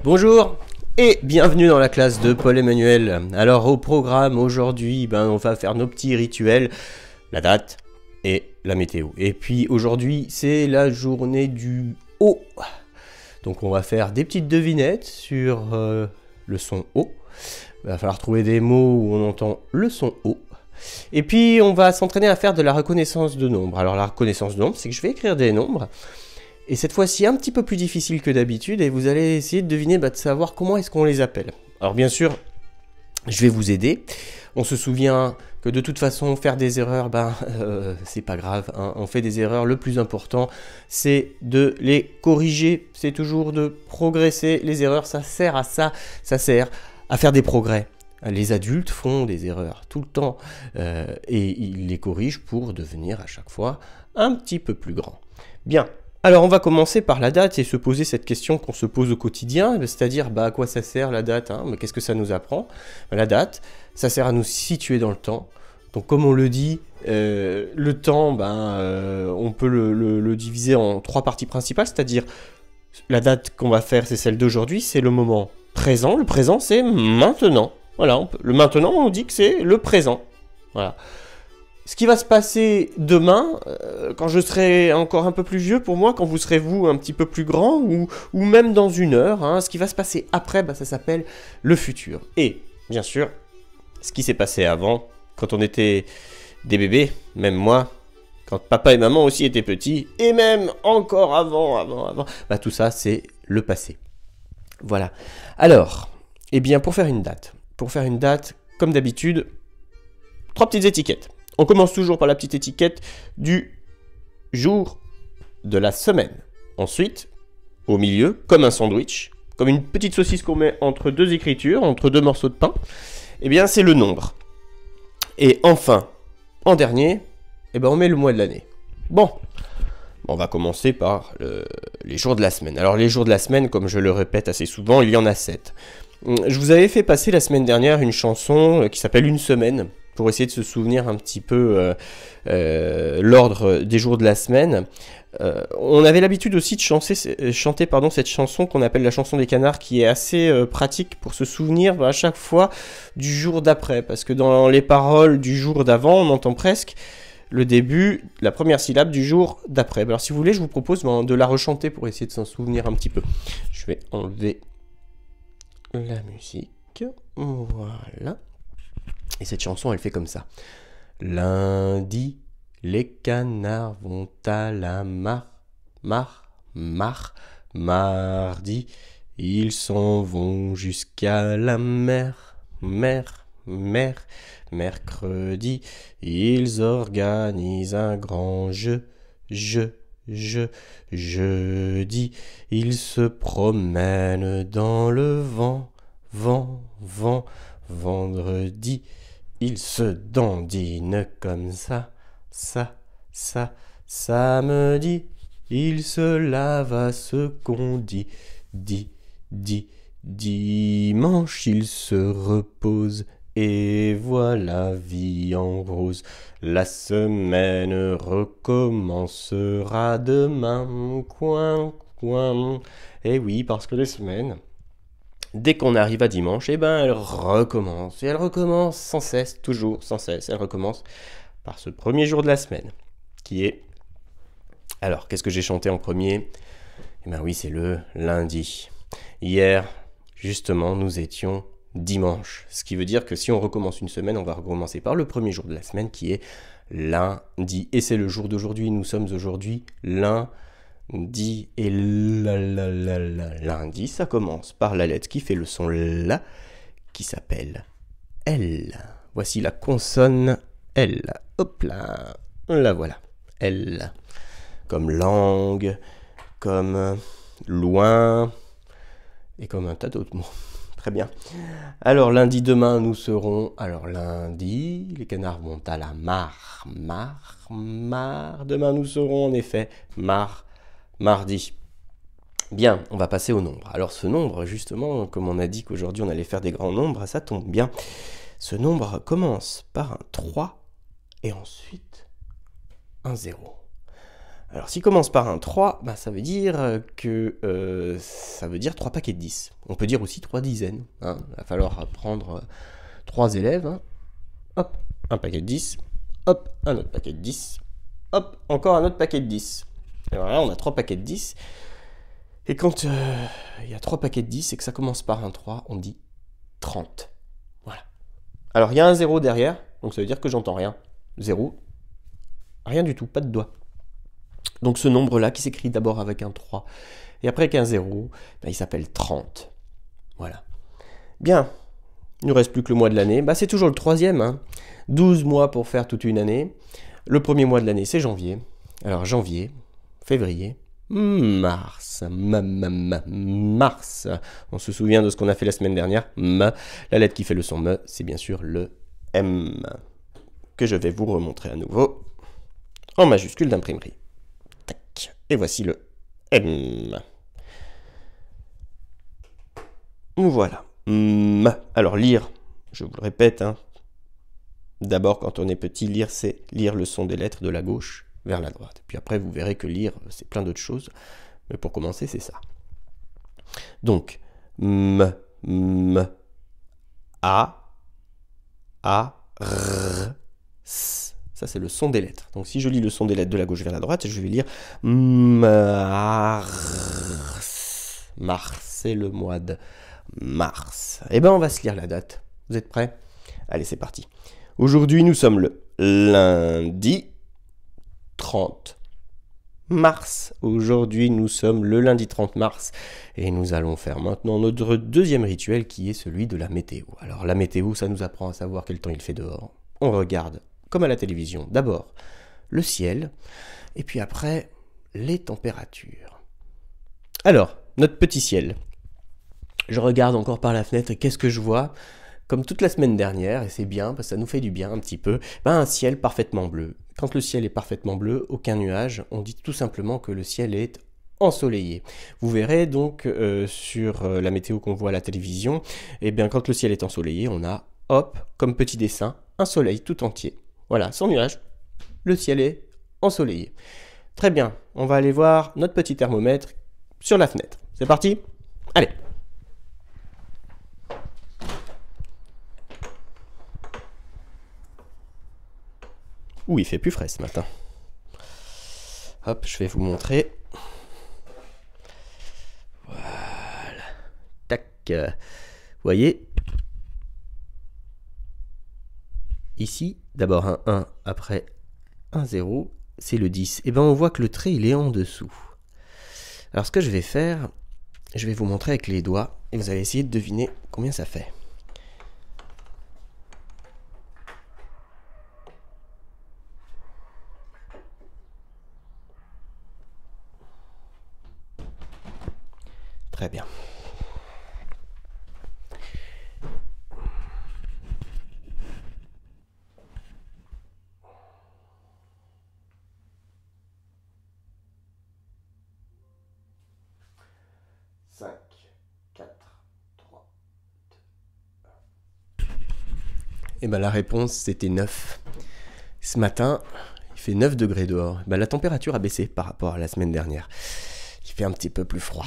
Bonjour et bienvenue dans la classe de Paul-Emmanuel. Alors au programme aujourd'hui, on va faire nos petits rituels, la date et la météo. Et puis aujourd'hui c'est la journée du O. Donc on va faire des petites devinettes sur le son O. Il va falloir trouver des mots où on entend le son O. Et puis on va s'entraîner à faire de la reconnaissance de nombres. Alors la reconnaissance de nombres, c'est que je vais écrire des nombres. Et cette fois-ci un petit peu plus difficile que d'habitude, et vous allez essayer de deviner, de savoir comment est-ce qu'on les appelle. Alors bien sûr, je vais vous aider. On se souvient que de toute façon, faire des erreurs, c'est pas grave, hein. On fait des erreurs, le plus important, c'est de les corriger. C'est toujours de progresser. Les erreurs, ça sert à ça, ça sert à faire des progrès. Les adultes font des erreurs tout le temps, et ils les corrigent pour devenir à chaque fois un petit peu plus grand. Bien. Alors on va commencer par la date et se poser cette question qu'on se pose au quotidien, c'est-à-dire à quoi ça sert la date, hein, mais qu'est-ce que ça nous apprend? La date, ça sert à nous situer dans le temps. Donc comme on le dit, le temps, on peut le diviser en trois parties principales, c'est-à-dire la date qu'on va faire, c'est celle d'aujourd'hui, c'est le moment présent. Le présent, c'est maintenant. Voilà, le maintenant, on dit que c'est le présent. Voilà. Ce qui va se passer demain, quand je serai encore un peu plus vieux pour moi, quand vous serez vous un petit peu plus grand, ou même dans une heure, hein, ce qui va se passer après, ça s'appelle le futur. Et, bien sûr, ce qui s'est passé avant, quand on était des bébés, même moi, quand papa et maman aussi étaient petits, et même encore avant, tout ça, c'est le passé. Voilà. Alors, pour faire une date, comme d'habitude, 3 petites étiquettes. On commence toujours par la petite étiquette du jour de la semaine. Ensuite, au milieu, comme un sandwich, comme une petite saucisse qu'on met entre deux écritures, entre deux morceaux de pain, c'est le nombre. Et enfin, en dernier, on met le mois de l'année. Bon, on va commencer par les jours de la semaine. Alors les jours de la semaine, comme je le répète assez souvent, il y en a 7. Je vous avais fait passer la semaine dernière une chanson qui s'appelle Une semaine, pour essayer de se souvenir un petit peu l'ordre des jours de la semaine. On avait l'habitude aussi de chanter cette chanson qu'on appelle la chanson des canards, qui est assez pratique pour se souvenir à chaque fois du jour d'après, parce que dans les paroles du jour d'avant, on entend presque le début, la première syllabe du jour d'après. Alors si vous voulez, je vous propose de la rechanter pour essayer de s'en souvenir un petit peu. Je vais enlever la musique, voilà. Et cette chanson, elle fait comme ça. Lundi, les canards vont à la mardi, ils s'en vont jusqu'à la mer. Mercredi, ils organisent un grand jeu. Jeudi, ils se promènent dans le vent. Vendredi, ils se dandinent comme ça. Samedi, ils se lavent à ce qu'on dit. Dimanche, ils se reposent. Et voilà, vie en rose. La semaine recommencera demain. Coin. Et oui, parce que les semaines, dès qu'on arrive à dimanche, elle recommence. Et elle recommence sans cesse, toujours sans cesse. Elle recommence par ce premier jour de la semaine, qui est... Alors, qu'est-ce que j'ai chanté en premier? Oui, c'est le lundi. Hier, justement, nous étions dimanche. Ce qui veut dire que si on recommence une semaine, on va recommencer par le premier jour de la semaine, qui est lundi. Et c'est le jour d'aujourd'hui. Nous sommes aujourd'hui lundi. Et lundi, ça commence par la lettre qui fait le son la, qui s'appelle L. Voici la consonne L. Hop là, la voilà. L. Comme langue, comme loin, et comme un tas d'autres mots. Très bien. Alors lundi, demain, nous serons... Alors lundi, les canards vont à la mar. Demain, nous serons en effet mardi. Bien, on va passer au nombre. Alors ce nombre, justement, comme on a dit qu'aujourd'hui on allait faire des grands nombres, ça tombe bien. Ce nombre commence par un 3 et ensuite un 0. Alors, s'il commence par un 3, bah, ça veut dire que ça veut dire 3 paquets de 10. On peut dire aussi 3 dizaines. Hein. Il va falloir prendre 3 élèves. Hein. Hop, un paquet de 10. Hop, un autre paquet de 10. Hop, encore un autre paquet de 10. Alors là, on a 3 paquets de 10. Et quand il y a 3 paquets de 10 et que ça commence par un 3, on dit 30. Voilà. Alors, il y a un 0 derrière, donc ça veut dire que j'entends rien. 0, rien du tout, pas de doigt. Donc ce nombre-là qui s'écrit d'abord avec un 3 et après avec un 0, ben, il s'appelle 30. Voilà. Bien, il ne nous reste plus que le mois de l'année. Ben, c'est toujours le troisième. Hein. 12 mois pour faire toute une année. Le premier mois de l'année, c'est janvier. Alors janvier, février, mars, mars. On se souvient de ce qu'on a fait la semaine dernière. La lettre qui fait le son me, c'est bien sûr le M, que je vais vous remontrer à nouveau en majuscule d'imprimerie. Et voici le M. Voilà. Alors lire, je vous le répète, hein. D'abord quand on est petit, lire c'est lire le son des lettres de la gauche vers la droite. Puis après vous verrez que lire c'est plein d'autres choses. Mais pour commencer c'est ça. Donc A, R, S. Ça, c'est le son des lettres. Donc, si je lis le son des lettres de la gauche vers la droite, je vais lire Mars. Mars, c'est le mois de mars. Eh bien, on va se lire la date. Vous êtes prêts? Allez, c'est parti. Aujourd'hui, nous sommes le lundi 30 mars. Aujourd'hui, nous sommes le lundi 30 mars. Et nous allons faire maintenant notre deuxième rituel qui est celui de la météo. Alors, la météo, ça nous apprend à savoir quel temps il fait dehors. On regarde comme à la télévision, d'abord le ciel, et puis après les températures. Alors, notre petit ciel. Je regarde encore par la fenêtre et qu'est-ce que je vois? Comme toute la semaine dernière, et c'est bien, parce que ça nous fait du bien un petit peu, un ciel parfaitement bleu. Quand le ciel est parfaitement bleu, aucun nuage, on dit tout simplement que le ciel est ensoleillé. Vous verrez donc sur la météo qu'on voit à la télévision, eh bien quand le ciel est ensoleillé, on a, hop, comme petit dessin, un soleil tout entier. Voilà, sans nuage, le ciel est ensoleillé. Très bien, on va aller voir notre petit thermomètre sur la fenêtre. C'est parti? Allez. Ouh, il fait plus frais ce matin. Hop, je vais vous montrer. Voilà. Tac. Vous voyez? Ici, d'abord un 1, après un 0, c'est le 10. Et bien on voit que le trait, il est en dessous. Alors ce que je vais faire, je vais vous montrer avec les doigts, et vous allez essayer de deviner combien ça fait. Très bien. Et bien la réponse c'était 9. Ce matin, il fait 9 degrés dehors. Ben, la température a baissé par rapport à la semaine dernière. Il fait un petit peu plus froid.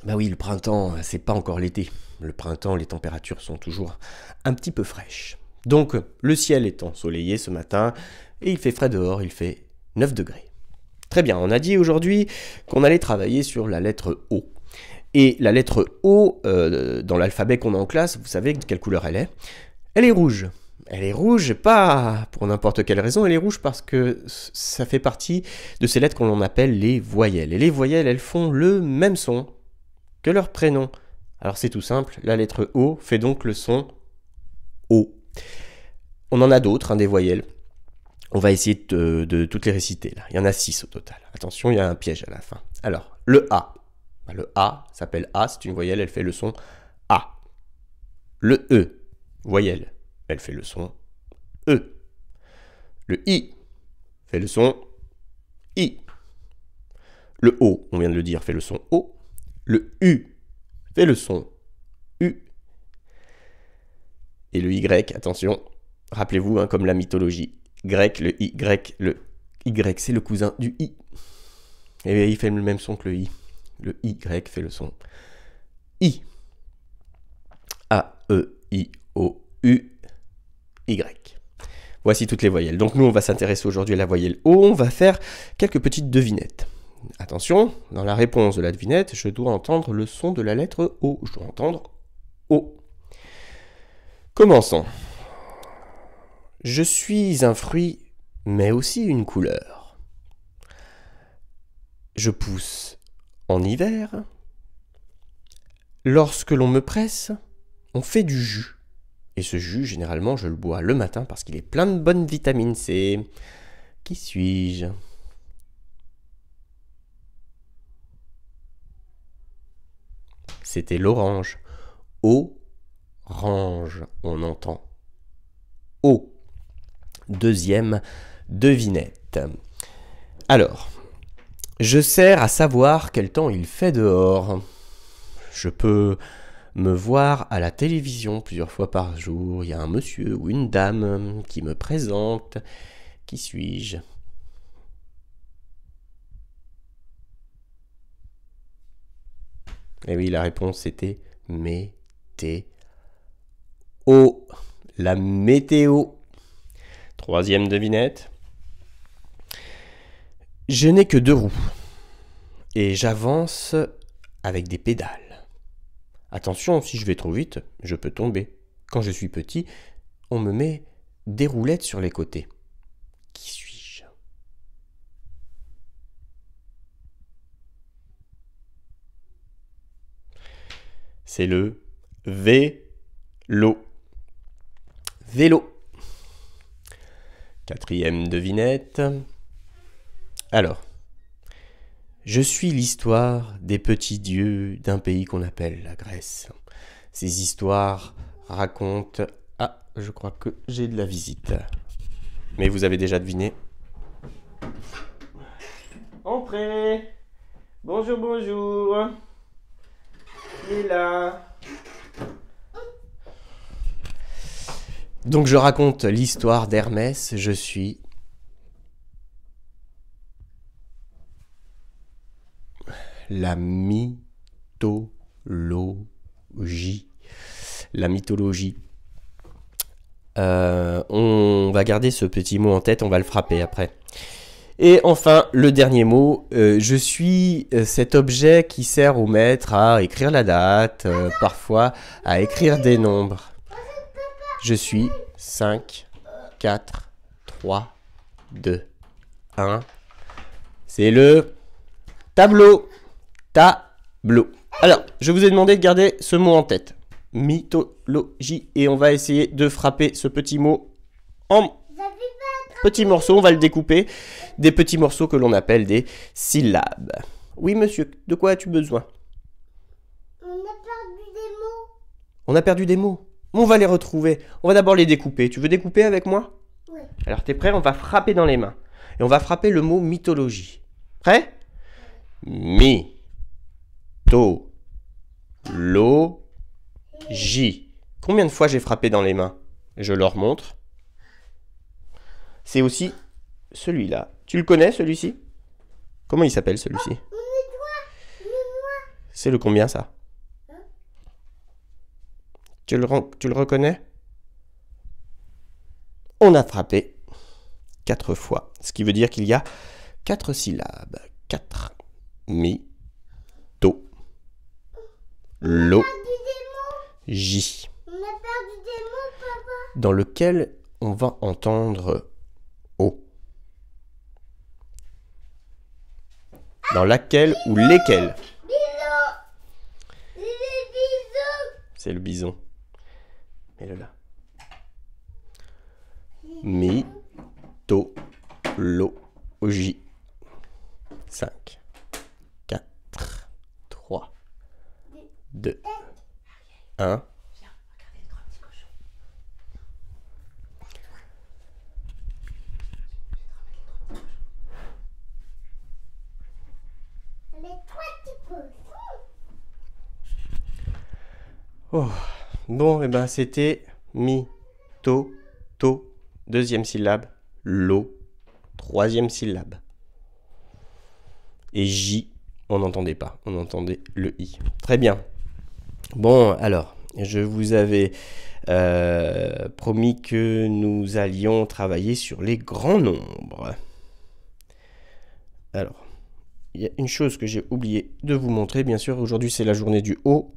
Ben oui, le printemps, c'est pas encore l'été. Le printemps, les températures sont toujours un petit peu fraîches. Donc, le ciel est ensoleillé ce matin et il fait frais dehors, il fait 9 degrés. Très bien, on a dit aujourd'hui qu'on allait travailler sur la lettre O. Et la lettre O, dans l'alphabet qu'on a en classe, vous savez de quelle couleur elle est? Elle est rouge. Elle est rouge, pas pour n'importe quelle raison, elle est rouge parce que ça fait partie de ces lettres qu'on appelle les voyelles. Et les voyelles, elles font le même son que leur prénom. Alors c'est tout simple, la lettre O fait donc le son O. On en a d'autres, des voyelles. On va essayer de toutes les réciter là. Il y en a 6 au total. Attention, il y a un piège à la fin. Alors, le A. Le A s'appelle A, c'est une voyelle, elle fait le son A. Le E, voyelle, elle fait le son E. Le I fait le son I. Le O, on vient de le dire, fait le son O. Le U fait le son U. Et le Y, attention, rappelez-vous, comme la mythologie grecque, le Y, le Y, c'est le cousin du I. Et il fait le même son que le I. Le Y fait le son I. A, E, I, O, U, Y. Voici toutes les voyelles. Donc nous, on va s'intéresser aujourd'hui à la voyelle O. On va faire quelques petites devinettes. Attention, dans la réponse de la devinette, je dois entendre le son de la lettre O. Je dois entendre O. Commençons. Je suis un fruit, mais aussi une couleur. Je pousse en hiver. Lorsque l'on me presse, on fait du jus. Et ce jus, généralement, je le bois le matin parce qu'il est plein de bonnes vitamines C. Qui suis-je? C'était l'orange. Orange, on entend. O. Deuxième devinette. Alors, je sers à savoir quel temps il fait dehors. Je peux me voir à la télévision plusieurs fois par jour. Il y a un monsieur ou une dame qui me présente. Qui suis-je? Et oui, la réponse était météo. La météo. Troisième devinette. Je n'ai que 2 roues et j'avance avec des pédales. Attention, si je vais trop vite, je peux tomber. Quand je suis petit, on me met des roulettes sur les côtés. Qui suis-je? C'est le vélo. Vélo. Quatrième devinette. Alors, je suis l'histoire des petits dieux d'un pays qu'on appelle la Grèce. Ces histoires racontent... Ah, je crois que j'ai de la visite. Mais vous avez déjà deviné. Entrez. Bonjour, bonjour. Qui est là? Donc je raconte l'histoire d'Hermès. Je suis... la mythologie. La mythologie. On va garder ce petit mot en tête, on va le frapper après. Et enfin, le dernier mot, je suis cet objet qui sert au maître à écrire la date, parfois à écrire des nombres. Je suis 5, 4, 3, 2, 1. C'est le tableau. Tableau. Alors, je vous ai demandé de garder ce mot en tête. Mythologie. Et on va essayer de frapper ce petit mot en petits morceaux. On va le découper. Des petits morceaux que l'on appelle des syllabes. Oui, monsieur, de quoi as-tu besoin? On a perdu des mots. On a perdu des mots. On va les retrouver. On va d'abord les découper. Tu veux découper avec moi? Oui. Alors, t'es prêt? On va frapper dans les mains. Et on va frapper le mot mythologie. Prêt? Mythologie. Combien de fois j'ai frappé dans les mains? Je leur montre. C'est aussi celui-là. Tu le connais, celui-ci? Comment il s'appelle, celui-ci? Le noir. C'est le combien, ça? Tu le reconnais? On a frappé 4 fois. Ce qui veut dire qu'il y a 4 syllabes. 4. Mythologie. On a perdu des mots, papa. Dans lequel on va entendre O. Dans laquelle ou lesquels? Bison. Les bisous. C'est le bison. Mets-le là. Mythologie. 5, 4, 3, 2, 1. Les 3 petits poissons. Oh. Bon, et ben c'était mi, to, deuxième syllabe, lo, troisième syllabe. Et J, on n'entendait pas, on entendait le I. Très bien. Bon, alors, je vous avais promis que nous allions travailler sur les grands nombres. Alors, il y a une chose que j'ai oublié de vous montrer, bien sûr. Aujourd'hui, c'est la journée du haut.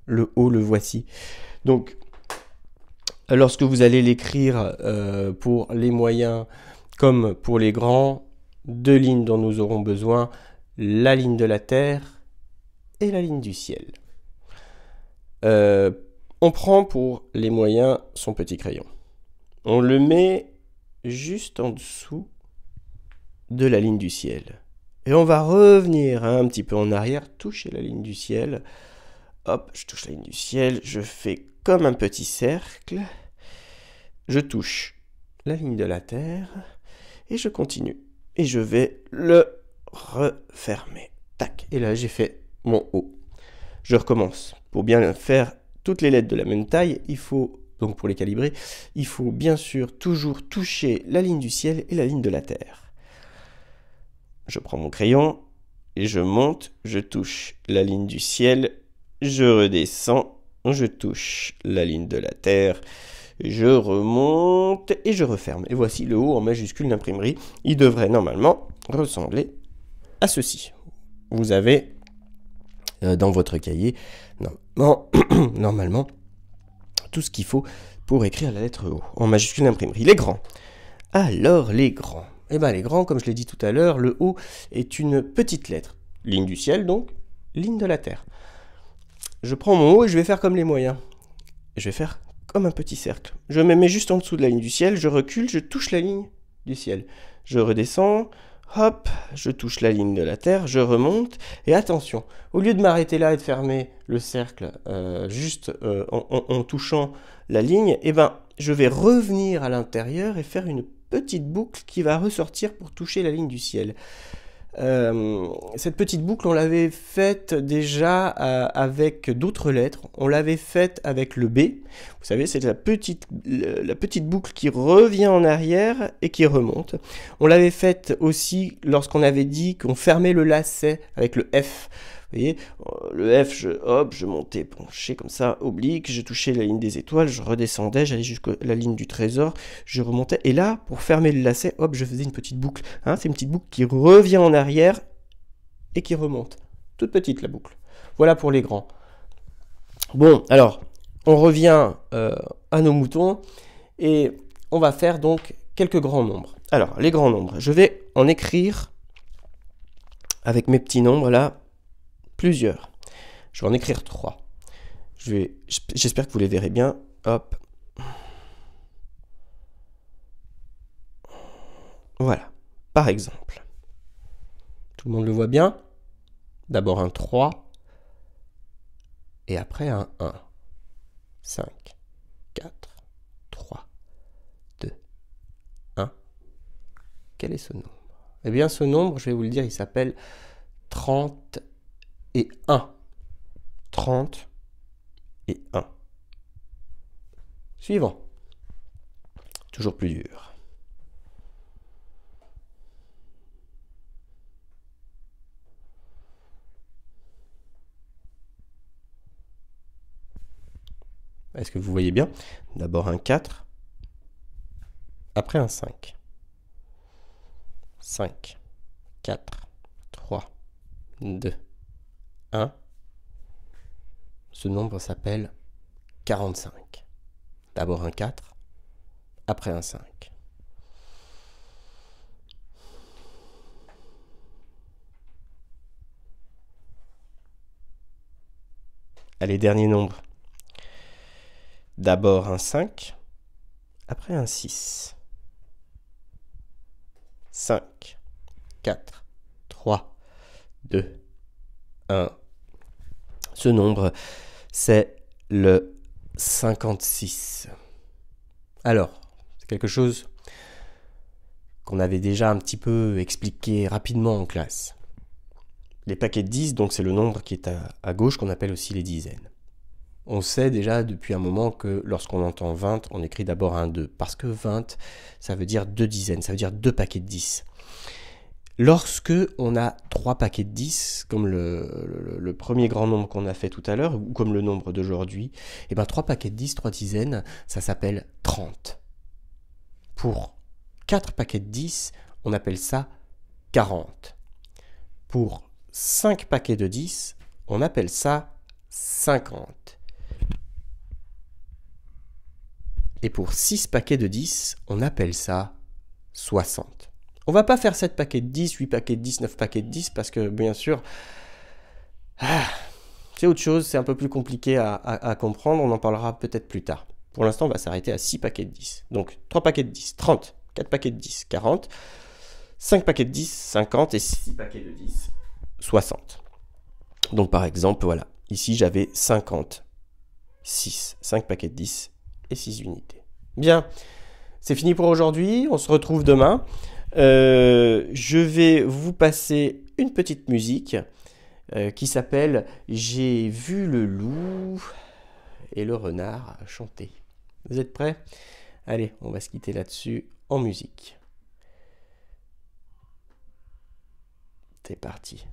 Le haut, le voici. Donc, lorsque vous allez l'écrire pour les moyens comme pour les grands, deux lignes dont nous aurons besoin, la ligne de la terre et la ligne du ciel. On prend pour les moyens son petit crayon. On le met juste en dessous de la ligne du ciel. Et on va revenir un petit peu en arrière, toucher la ligne du ciel. Hop, je touche la ligne du ciel, je fais comme un petit cercle. Je touche la ligne de la terre et je continue. Et je vais le refermer. Tac, et là j'ai fait mon haut. Je recommence. Pour bien faire toutes les lettres de la même taille, il faut, donc pour les calibrer, il faut bien sûr toujours toucher la ligne du ciel et la ligne de la terre. Je prends mon crayon et je monte, je touche la ligne du ciel, je redescends, je touche la ligne de la terre, je remonte et je referme. Et voici le haut en majuscule d'imprimerie. Il devrait normalement ressembler à ceci. Vous avez dans votre cahier normalement tout ce qu'il faut pour écrire la lettre O en majuscule d'imprimerie. Les grands. Alors les grands. Eh bien les grands, comme je l'ai dit tout à l'heure, le O est une petite lettre. Ligne du ciel donc, ligne de la terre. Je prends mon O et je vais faire comme les moyens. Je vais faire comme un petit cercle. Je me mets juste en dessous de la ligne du ciel, je recule, je touche la ligne du ciel. Je redescends, hop, je touche la ligne de la terre, je remonte, et attention, au lieu de m'arrêter là et de fermer le cercle juste en touchant la ligne, eh ben, je vais revenir à l'intérieur et faire une petite boucle qui va ressortir pour toucher la ligne du ciel. Cette petite boucle, on l'avait faite déjà avec d'autres lettres. On l'avait faite avec le B. Vous savez, c'est la petite boucle qui revient en arrière et qui remonte. On l'avait faite aussi lorsqu'on avait dit qu'on fermait le lacet avec le F. Vous voyez, le F, je montais, penché comme ça, oblique, je touchais la ligne des étoiles, je redescendais, j'allais jusqu'à la ligne du trésor, je remontais, et là, pour fermer le lacet, hop, je faisais une petite boucle. Hein, c'est une petite boucle qui revient en arrière et qui remonte. Toute petite, la boucle. Voilà pour les grands. Bon, alors, on revient à nos moutons, et on va faire donc quelques grands nombres. Alors, les grands nombres, je vais en écrire, avec mes petits nombres, là, plusieurs. Je vais en écrire 3. J'espère que vous les verrez bien. Hop. Voilà. Par exemple. Tout le monde le voit bien? D'abord un 3. Et après un 1. 5, 4, 3, 2, 1. Quel est ce nombre? Eh bien, ce nombre, je vais vous le dire, il s'appelle 30 et 1. 30 et 1. Suivant. Toujours plus dur. Est-ce que vous voyez bien? D'abord un 4, après un 5. 5, 4, 3, 2, 1. Ce nombre s'appelle 45. D'abord un 4, après un 5. Allez, dernier nombre. D'abord un 5, après un 6. 5, 4, 3, 2, 1. Ce nombre, c'est le 56. Alors, c'est quelque chose qu'on avait déjà un petit peu expliqué rapidement en classe. Les paquets de 10, donc c'est le nombre qui est à gauche, qu'on appelle aussi les dizaines. on sait déjà depuis un moment que lorsqu'on entend 20, on écrit d'abord un 2. Parce que 20, ça veut dire 2 dizaines, ça veut dire 2 paquets de 10. Lorsque on a 3 paquets de 10, comme le premier grand nombre qu'on a fait tout à l'heure, ou comme le nombre d'aujourd'hui, et bien 3 paquets de 10, 3 dizaines, ça s'appelle 30. Pour 4 paquets de 10, on appelle ça 40. Pour 5 paquets de 10, on appelle ça 50. Et pour 6 paquets de 10, on appelle ça 60. On va pas faire 7 paquets de 10, 8 paquets de 10, 9 paquets de 10, parce que bien sûr, c'est autre chose, c'est un peu plus compliqué à comprendre, on en parlera peut-être plus tard. Pour l'instant, on va s'arrêter à 6 paquets de 10. Donc 3 paquets de 10, 30, 4 paquets de 10, 40, 5 paquets de 10, 50, et 6 paquets de 10, 60. Donc par exemple, voilà, ici j'avais 50, 6, 5 paquets de 10 et 6 unités. Bien, c'est fini pour aujourd'hui, on se retrouve demain. Je vais vous passer une petite musique qui s'appelle « J'ai vu le loup et le renard chanter ». Vous êtes prêts? Allez, on va se quitter là-dessus en musique. C'est parti.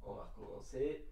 On va recommencer.